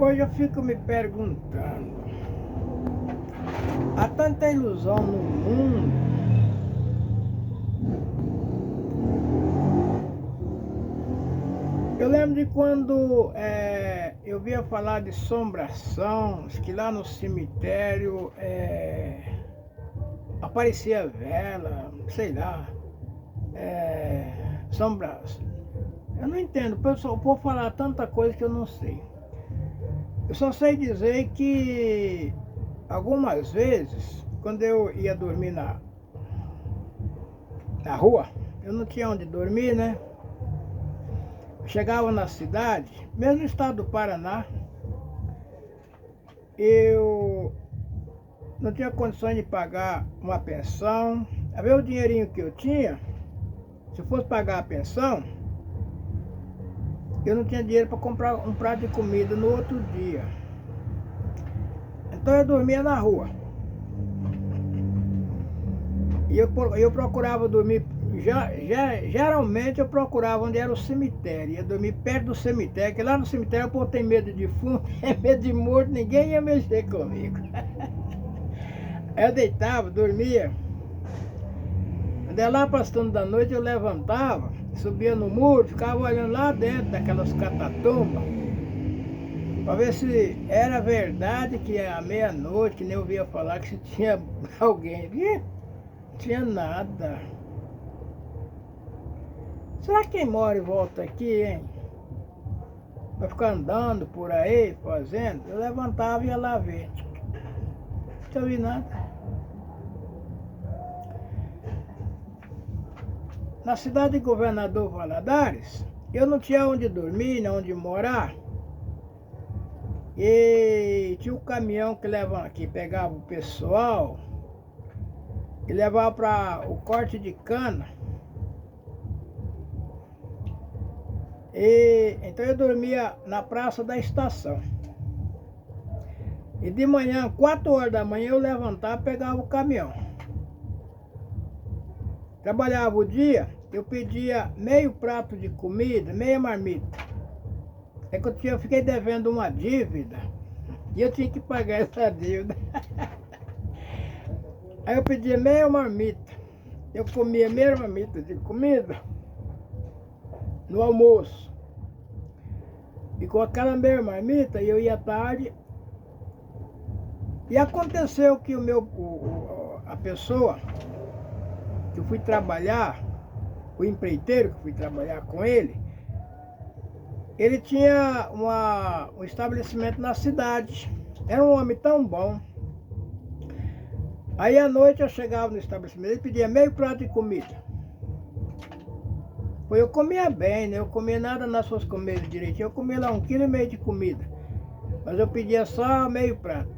Hoje eu fico me perguntando, há tanta ilusão no mundo, eu lembro de quando eu via falar de assombração, que lá no cemitério aparecia vela, sei lá, assombração. Eu não entendo, o povo falar tanta coisa que eu não sei. Eu só sei dizer que algumas vezes, quando eu ia dormir na rua, eu não tinha onde dormir, né? Chegava na cidade, mesmo no estado do Paraná, eu não tinha condições de pagar uma pensão. A ver o dinheirinho que eu tinha, se eu fosse pagar a pensão, eu não tinha dinheiro para comprar um prato de comida no outro dia. Então eu dormia na rua. E eu procurava dormir, geralmente eu procurava onde era o cemitério. Ia dormir perto do cemitério, porque lá no cemitério o povo tem medo de defunto, tem medo de morto, ninguém ia mexer comigo. Aí eu deitava, dormia. Até lá passando da noite eu levantava, subia no muro, ficava olhando lá dentro daquelas catatumbas, para ver se era verdade que à meia-noite, que nem eu ouvia falar que se tinha alguém. Ih, não tinha nada. Será que quem mora e volta aqui, hein? Vai ficar andando por aí, fazendo? Eu levantava e ia lá ver. Não tinha ouvido nada. Na cidade de Governador Valadares, eu não tinha onde dormir, nem onde morar. E tinha um caminhão que pegava o pessoal e levava para o corte de cana. Então eu dormia na praça da estação. E de manhã, 4 horas da manhã, eu levantava e pegava o caminhão. Trabalhava o dia, eu pedia meio prato de comida, meia marmita. É que eu fiquei devendo uma dívida e eu tinha que pagar essa dívida. Aí eu pedia meia marmita. Eu comia meia marmita de comida no almoço. E com aquela meia marmita eu ia tarde. E aconteceu que a pessoa que eu fui trabalhar, o empreiteiro que eu fui trabalhar com ele tinha um estabelecimento na cidade. Era um homem tão bom. Aí à noite eu chegava no estabelecimento, ele pedia meio prato de comida. Eu comia bem, né? Eu comia nada nas suas comidas direitinho. Eu comia lá 1,5 kg de comida. Mas eu pedia só meio prato.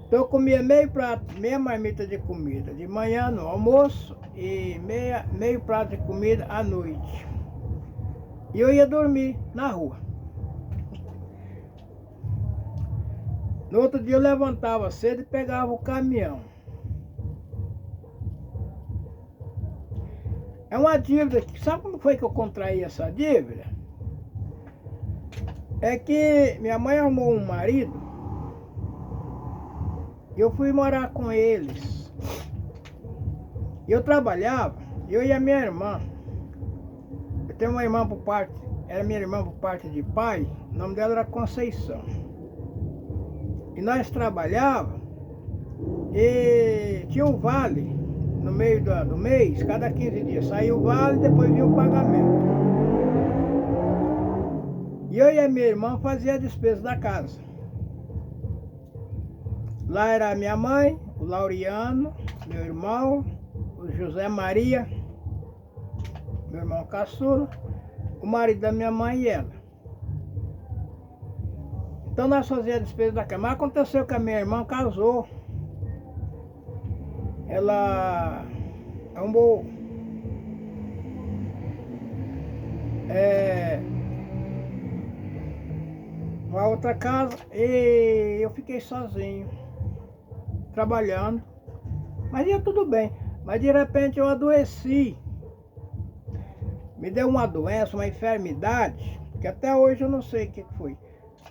Então eu comia meio prato, meia marmita de comida de manhã no almoço e meio prato de comida à noite. E eu ia dormir na rua. No outro dia eu levantava cedo e pegava o caminhão. É uma dívida. Sabe como foi que eu contraí essa dívida? É que minha mãe arrumou um marido. Eu fui morar com eles. Eu trabalhava, eu e a minha irmã. Eu tenho uma irmã por parte, era minha irmã por parte de pai, o nome dela era Conceição. E nós trabalhávamos e tinha um vale no meio do mês, cada 15 dias. Saía o vale e depois vinha o pagamento. E eu e a minha irmã fazia a despesa da casa. Lá era a minha mãe, o Laureano, meu irmão, o José Maria, meu irmão caçula, o marido da minha mãe e ela. Então nós fazíamos a despesa da casa. Mas aconteceu que a minha irmã casou. Ela arrumou uma outra casa e eu fiquei sozinho, trabalhando, mas ia tudo bem. Mas de repente eu adoeci, me deu uma doença, uma enfermidade, que até hoje eu não sei o que foi.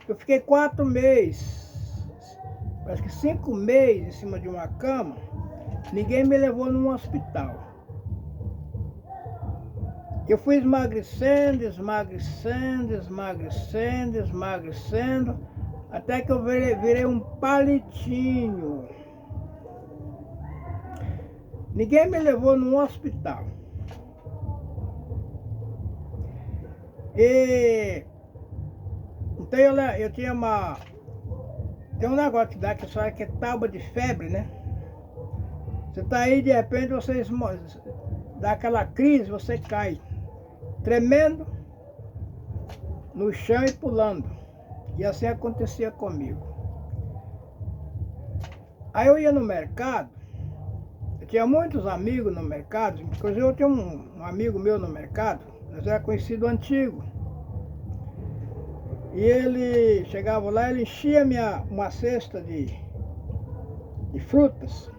Eu fiquei 4 meses, acho que 5 meses em cima de uma cama. Ninguém me levou num hospital. Eu fui emagrecendo, até que eu virei um palitinho. Ninguém me levou num hospital. E então eu tinha tem um negócio que dá que só que é tábua de febre, né? Você tá aí, de repente dá aquela crise, você cai tremendo no chão e pulando. E assim acontecia comigo. Aí eu ia no mercado, eu tinha muitos amigos no mercado, inclusive eu tinha um amigo meu no mercado, nós era conhecido antigo. E ele chegava lá, ele enchia uma cesta de frutas.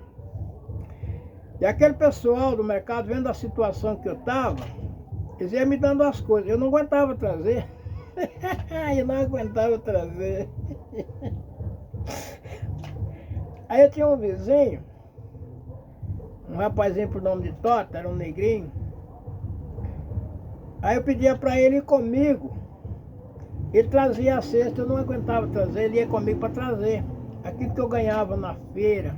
E aquele pessoal do mercado, vendo a situação que eu estava, eles iam me dando as coisas. Eu não aguentava trazer. Eu não aguentava trazer. Aí eu tinha um vizinho, um rapazinho por nome de Tota, era um negrinho. Aí eu pedia para ele ir comigo. Ele trazia a cesta, eu não aguentava trazer, ele ia comigo para trazer. Aquilo que eu ganhava na feira.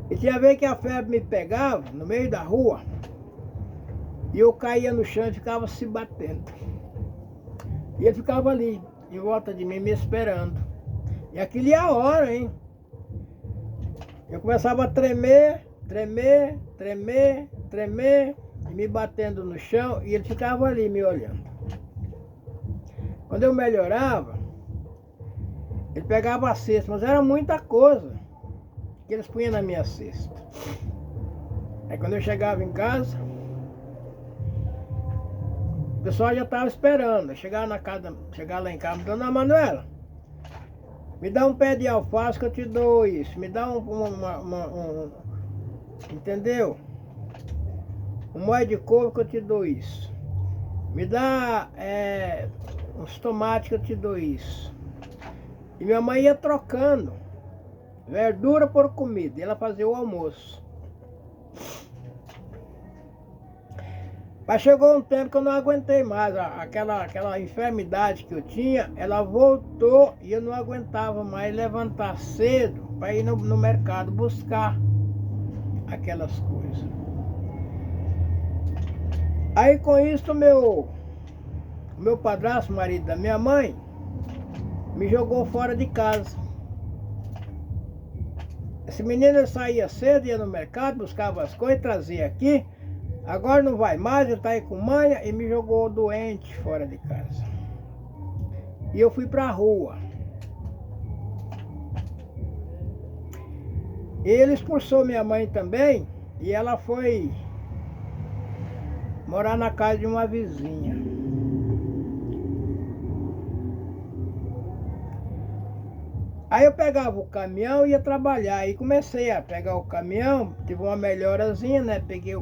E tinha vez que a febre me pegava no meio da rua e eu caía no chão e ficava se batendo. E ele ficava ali, em volta de mim, me esperando. E aquilo ia a hora, hein? Eu começava a tremer, e me batendo no chão, e ele ficava ali me olhando. Quando eu melhorava, ele pegava a cesta, mas era muita coisa que eles punham na minha cesta. Aí quando eu chegava em casa, o pessoal já estava esperando. Eu chegava lá em casa, Dona Manuela, me dá um pé de alface que eu te dou isso, me dá entendeu? Um moé de couve que eu te dou isso. Me dá uns tomates que eu te dou isso. E minha mãe ia trocando verdura por comida. E ela fazia o almoço. Mas chegou um tempo que eu não aguentei mais. Aquela enfermidade que eu tinha, ela voltou e eu não aguentava mais levantar cedo para ir no mercado buscar aquelas coisas. Aí com isso o meu padrasto, marido da minha mãe, me jogou fora de casa. Esse menino saía cedo, ia no mercado, buscava as coisas, trazia aqui. Agora não vai mais, ele está aí com manha, e me jogou doente fora de casa. E eu fui para a rua. Ele expulsou minha mãe também, e ela foi morar na casa de uma vizinha. Aí eu pegava o caminhão e ia trabalhar. E comecei a pegar o caminhão, tive uma melhorazinha, né?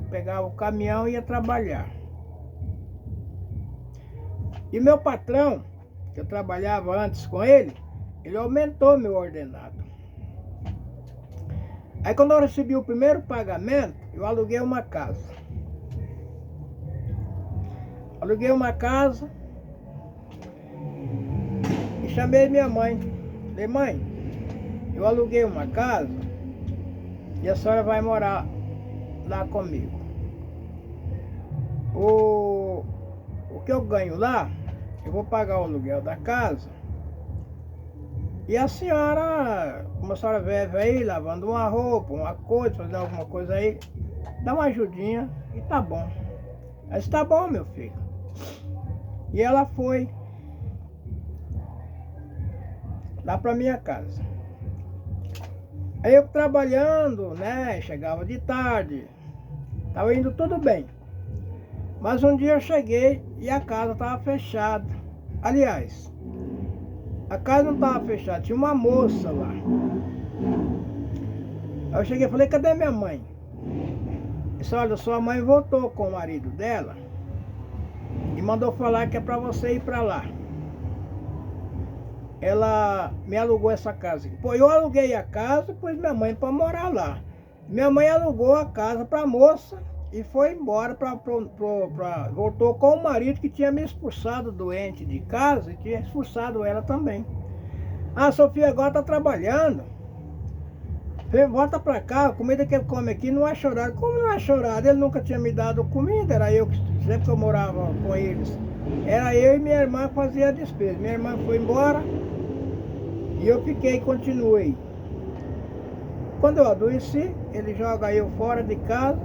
Pegava o caminhão e ia trabalhar. E meu patrão, que eu trabalhava antes com ele aumentou meu ordenado. Aí quando eu recebi o primeiro pagamento, eu aluguei uma casa. Aluguei uma casa e chamei minha mãe. Falei, mãe, eu aluguei uma casa e a senhora vai morar lá comigo. O que eu ganho lá, eu vou pagar o aluguel da casa. E a senhora, como a senhora vive aí, lavando uma roupa, uma coisa, fazendo alguma coisa aí, dá uma ajudinha e tá bom. Aí disse, tá bom, meu filho. E ela foi lá para minha casa. Aí eu trabalhando, né, chegava de tarde, tava indo tudo bem. Mas um dia eu cheguei e a casa estava fechada. Aliás, a casa não estava fechada, tinha uma moça lá. Aí eu cheguei e falei, cadê minha mãe? Disse, olha, sua mãe voltou com o marido dela e mandou falar que é para você ir para lá. ela me alugou essa casa. Pô, eu aluguei a casa, pus minha mãe para morar lá. Minha mãe alugou a casa para a moça e foi embora, voltou com o marido que tinha me expulsado doente de casa e tinha expulsado ela também. A Sofia agora está trabalhando. Volta pra cá, a comida que ele come aqui não é chorada. Como não é chorada? Ele nunca tinha me dado comida, era eu que, sempre que eu morava com eles, era eu e minha irmã que fazia a despesa. Minha irmã foi embora e eu fiquei e continuei. Quando eu adoeci, ele joga eu fora de casa.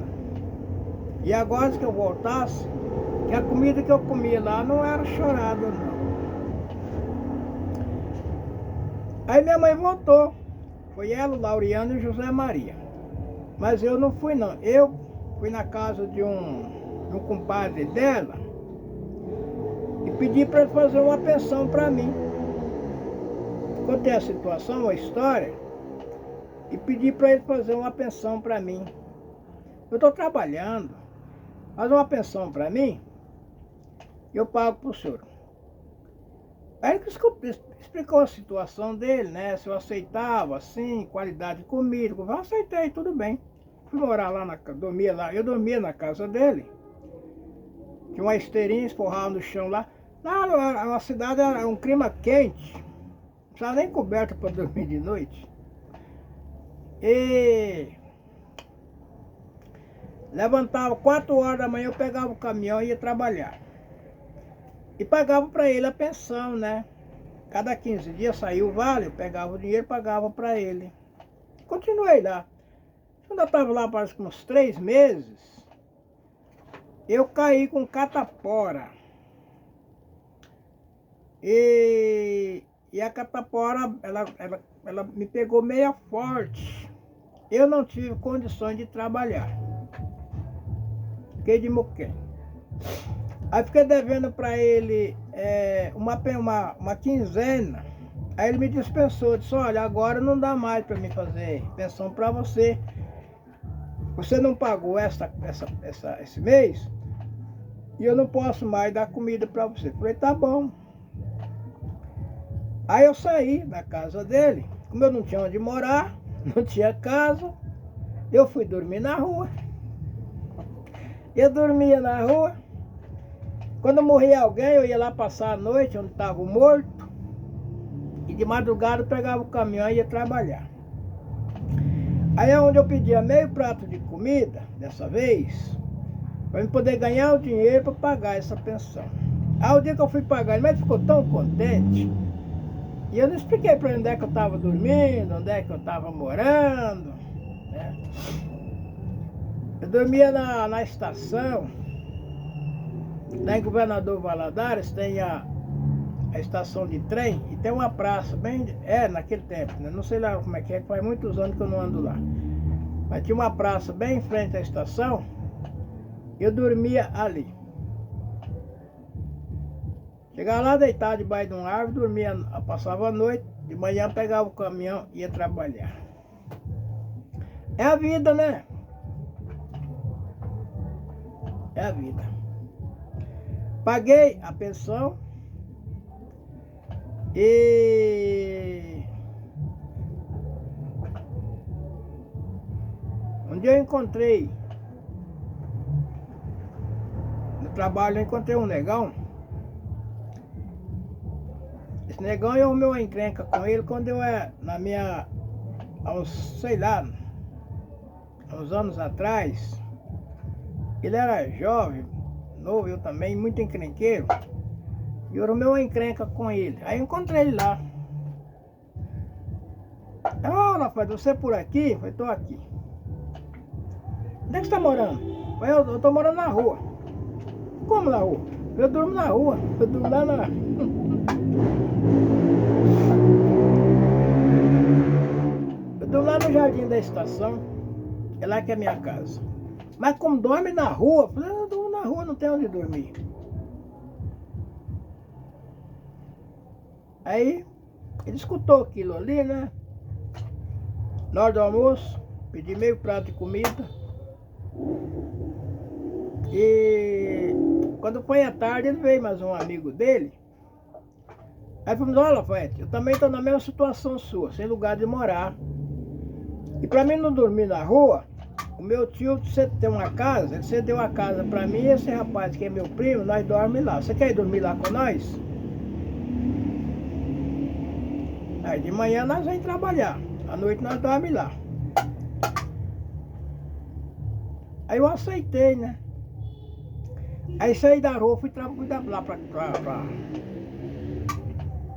E agora que eu voltasse, que a comida que eu comia lá não era chorada, não. Aí minha mãe voltou. Foi ela, o Laureano e o José Maria. Mas eu não fui não. Eu fui na casa de um compadre dela e pedi para ele fazer uma pensão para mim. Contei a situação, a história, e pedi para ele fazer uma pensão para mim. Eu estou trabalhando, faz uma pensão para mim, eu pago para o senhor. Aí ele explicou a situação dele, né? Se eu aceitava, assim, qualidade de comida. Eu aceitei, tudo bem. Fui morar lá, dormia lá. Eu dormia na casa dele. Tinha uma esteirinha esforrada no chão lá. Lá na cidade era um clima quente. Não precisava nem coberta para dormir de noite. E levantava 4 horas da manhã, eu pegava o caminhão e ia trabalhar. E pagava para ele a pensão, né? Cada 15 dias saía o vale, eu pegava o dinheiro e pagava para ele. Continuei lá. Quando eu estava lá, parece que uns 3 meses, eu caí com catapora. E a catapora, ela me pegou meio forte. Eu não tive condições de trabalhar. Fiquei de moquém. Aí fiquei devendo para ele uma quinzena. Aí ele me dispensou, disse, olha, agora não dá mais para me fazer pensão para você. Você não pagou esse mês e eu não posso mais dar comida para você. Falei, tá bom. Aí eu saí da casa dele, como eu não tinha onde morar, não tinha casa, eu fui dormir na rua. Eu dormia na rua. Quando morria alguém, eu ia lá passar a noite onde estava o morto. E de madrugada eu pegava o caminhão e ia trabalhar. Aí é onde eu pedia meio prato de comida, dessa vez, para eu poder ganhar o dinheiro para pagar essa pensão. Aí o dia que eu fui pagar, ele ficou tão contente. E eu não expliquei para ele onde é que eu estava dormindo, onde é que eu estava morando, né? Eu dormia na estação. Lá em Governador Valadares tem a estação de trem e tem uma praça bem... naquele tempo, né? Não sei lá como é que faz muitos anos que eu não ando lá. Mas tinha uma praça bem em frente à estação e eu dormia ali. Chegava lá deitado debaixo de uma árvore, dormia, passava a noite, de manhã pegava o caminhão e ia trabalhar. É a vida, né? É a vida. Paguei a pensão e um dia eu encontrei, no trabalho eu encontrei um negão. Esse negão eu arrumei uma encrenca com ele quando eu era há uns, sei lá, há uns anos atrás. Ele era jovem, novo, eu também, muito encrenqueiro. E eu arrumei uma encrenca com ele. Aí eu encontrei ele lá. Ô, rapaz, você por aqui? Eu falei, tô aqui. Onde é que você tá morando? Eu falei, eu tô morando na rua. Como na rua? Eu durmo na rua. Eu durmo lá na... Eu durmo lá no jardim da estação. É lá que é a minha casa. Mas como dorme na rua, eu falei, eu durmo na rua, não tenho onde dormir. Aí, ele escutou aquilo ali, né? Na hora do almoço, pedi meio prato de comida. E quando foi à tarde, ele veio mais um amigo dele. Aí falamos, olha, Lafayette, eu também estou na mesma situação sua, sem lugar de morar. E para mim não dormir na rua, o meu tio tem uma casa, ele cedeu a casa para mim e esse rapaz que é meu primo, nós dormimos lá. Você quer ir dormir lá com nós? Aí de manhã nós vamos trabalhar, à noite nós dormimos lá. Aí eu aceitei, né? Aí saí da rua, fui lá para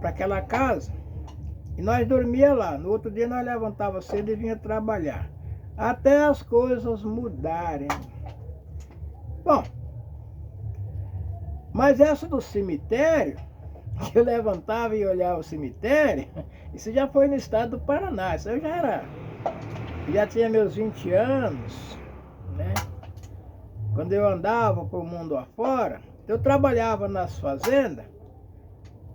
aquela casa e nós dormia lá. No outro dia nós levantava cedo e vinha trabalhar. Até as coisas mudarem. Bom, mas essa do cemitério, que eu levantava e olhava o cemitério, isso já foi no estado do Paraná. Isso eu já tinha meus 20 anos, né? Quando eu andava pro mundo afora, eu trabalhava nas fazendas.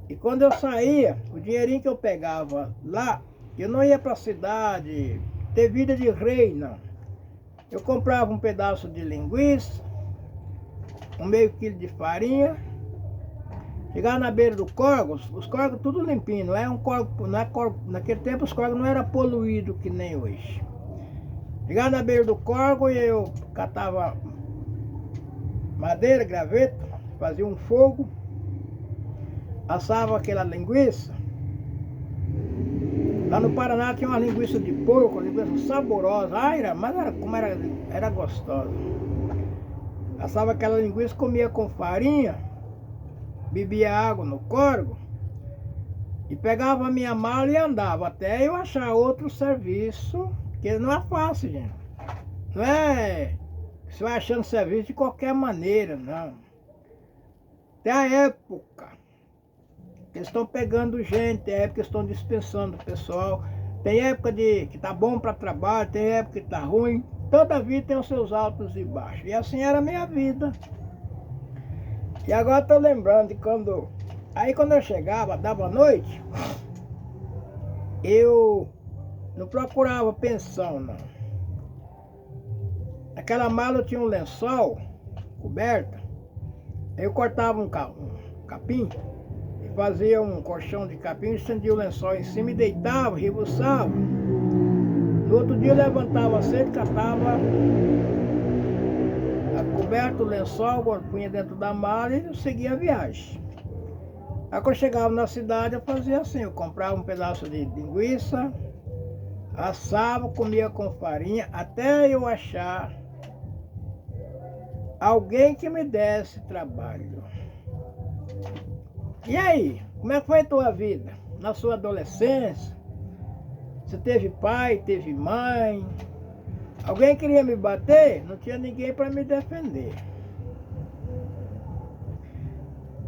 E quando eu saía, o dinheirinho que eu pegava lá, eu não ia para a cidade ter vida de rei, não. Eu comprava um pedaço de linguiça, um meio quilo de farinha, chegava na beira do córrego, os córregos tudo limpinho, não é um córrego, naquele tempo os córregos não eram poluídos que nem hoje. Chegava na beira do córrego e eu catava madeira, graveto, fazia um fogo, assava aquela linguiça. Lá no Paraná tinha uma linguiça de porco, uma linguiça saborosa. Era gostosa. Assava aquela linguiça, comia com farinha, bebia água no córrego e pegava a minha mala e andava até eu achar outro serviço, que não é fácil, gente. Não é você vai achando serviço de qualquer maneira, não. Tem a época que eles estão pegando gente, tem época que estão dispensando o pessoal, tem época que tá bom para trabalho, tem época que tá ruim. Toda vida tem os seus altos e baixos. E assim era a minha vida. E agora estou lembrando de quando... Aí quando eu chegava, dava noite, eu não procurava pensão, não. Naquela mala eu tinha um lençol coberto. Eu cortava um capim e fazia um colchão de capim, estendia o lençol em cima e deitava, rebuçava. No outro dia eu levantava cedo, catava a coberta, o lençol, punha dentro da mala e eu seguia a viagem. Aí quando eu chegava na cidade eu fazia assim, eu comprava um pedaço de linguiça, assava, comia com farinha, até eu achar alguém que me desse trabalho. E aí, como é que foi a tua vida? Na sua adolescência? Você teve pai, teve mãe? Alguém queria me bater? Não tinha ninguém para me defender.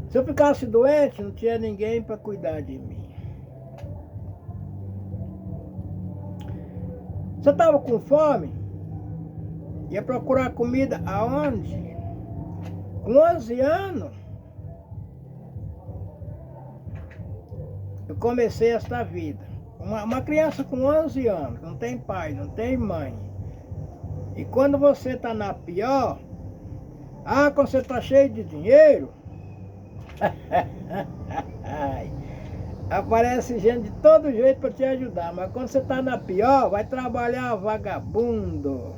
Se eu ficasse doente, não tinha ninguém para cuidar de mim. Você estava com fome? Ia procurar comida aonde? Com 11 anos, eu comecei esta vida. Uma criança com 11 anos, não tem pai, não tem mãe. E quando você está na pior, quando você está cheio de dinheiro, aparece gente de todo jeito para te ajudar. Mas quando você está na pior, vai trabalhar vagabundo.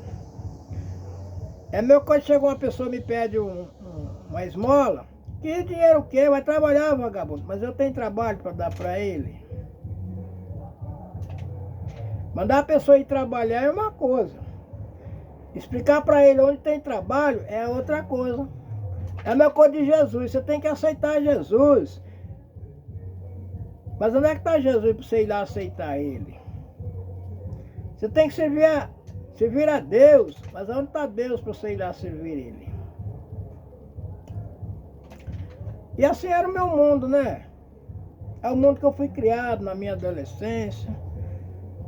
É meu, quando chega uma pessoa e me pede uma esmola, que dinheiro o quê? Vai trabalhar, vagabundo. Mas eu tenho trabalho para dar para ele. Mandar a pessoa ir trabalhar é uma coisa. Explicar para ele onde tem trabalho é outra coisa. É a mesma coisa de Jesus. Você tem que aceitar Jesus. Mas onde é que está Jesus para você ir lá aceitar ele? Você tem que servir a Deus. Mas onde está Deus para você ir lá servir ele? E assim era o meu mundo, né? É o mundo que eu fui criado na minha adolescência,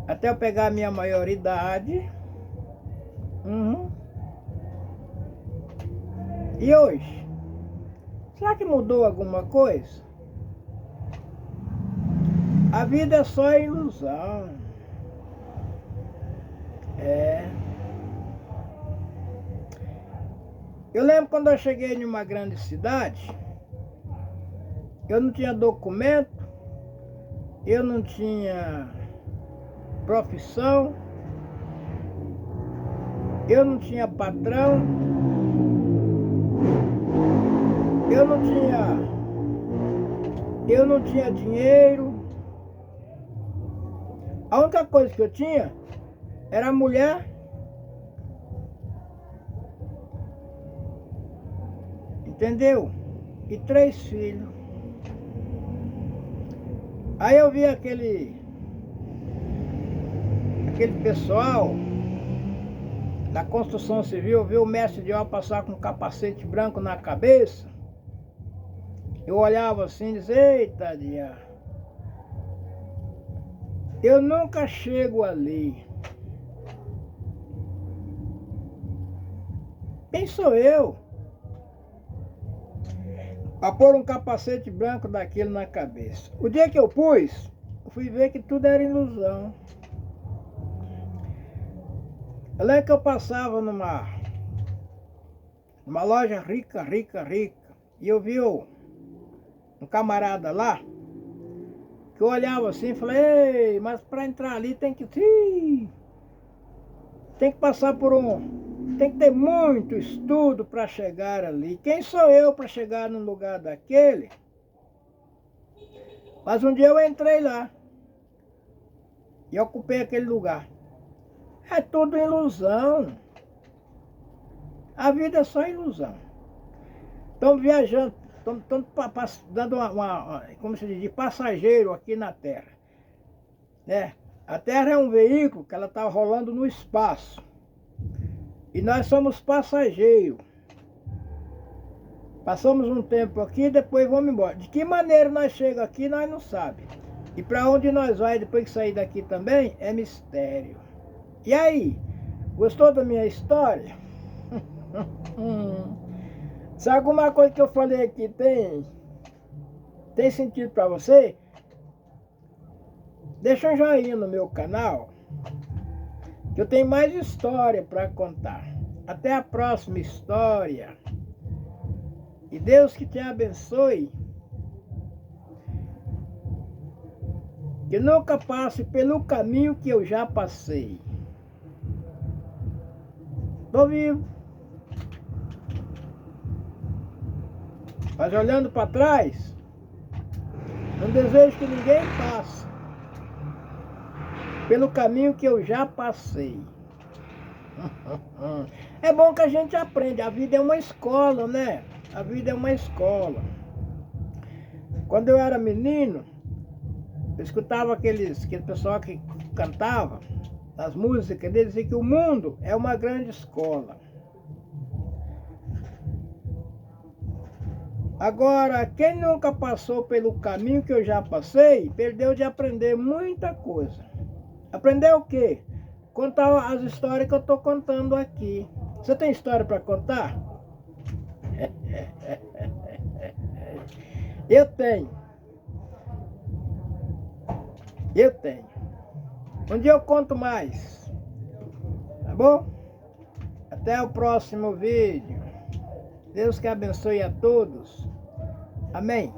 até eu pegar a minha maioridade. E hoje? Será que mudou alguma coisa? A vida é só ilusão. Eu lembro quando eu cheguei em uma grande cidade, eu não tinha documento, eu não tinha profissão, eu não tinha patrão, eu não tinha dinheiro. A única coisa que eu tinha era a mulher, entendeu? E 3 filhos. Aí eu vi aquele pessoal da construção civil, vi o mestre de obra passar com um capacete branco na cabeça. Eu olhava assim e dizia, eita dia, eu nunca chego ali. Quem sou eu para pôr um capacete branco daquele na cabeça? O dia que eu pus, eu fui ver que tudo era ilusão. Eu lembro que eu passava numa loja rica, e eu vi um camarada lá, que eu olhava assim e falei, ei, mas para entrar ali tem que passar por tem que ter muito estudo para chegar ali. Quem sou eu para chegar num lugar daquele? Mas um dia eu entrei lá e ocupei aquele lugar. É tudo ilusão. A vida é só ilusão. Estamos viajando, estamos dando como se diz, de passageiro aqui na Terra. Né? A Terra é um veículo que ela está rolando no espaço. E nós somos passageiros. Passamos um tempo aqui e depois vamos embora. De que maneira nós chegamos aqui, nós não sabemos. E para onde nós vamos depois que sair daqui também, é mistério. E aí, gostou da minha história? Se alguma coisa que eu falei aqui tem sentido para você, deixa um joinha no meu canal, que eu tenho mais história para contar. Até a próxima história. E Deus que te abençoe. Que nunca passe pelo caminho que eu já passei. Estou vivo. Mas olhando para trás, não desejo que ninguém passe pelo caminho que eu já passei. É bom que a gente aprende. A vida é uma escola, né? A vida é uma escola. Quando eu era menino, eu escutava aquele pessoal que cantava as músicas, eles diziam que o mundo é uma grande escola. Agora, quem nunca passou pelo caminho que eu já passei, perdeu de aprender muita coisa. Aprender o quê? Contar as histórias que eu estou contando aqui. Você tem história para contar? Eu tenho. Um dia eu conto mais. Tá bom? Até o próximo vídeo. Deus que abençoe a todos. Amém.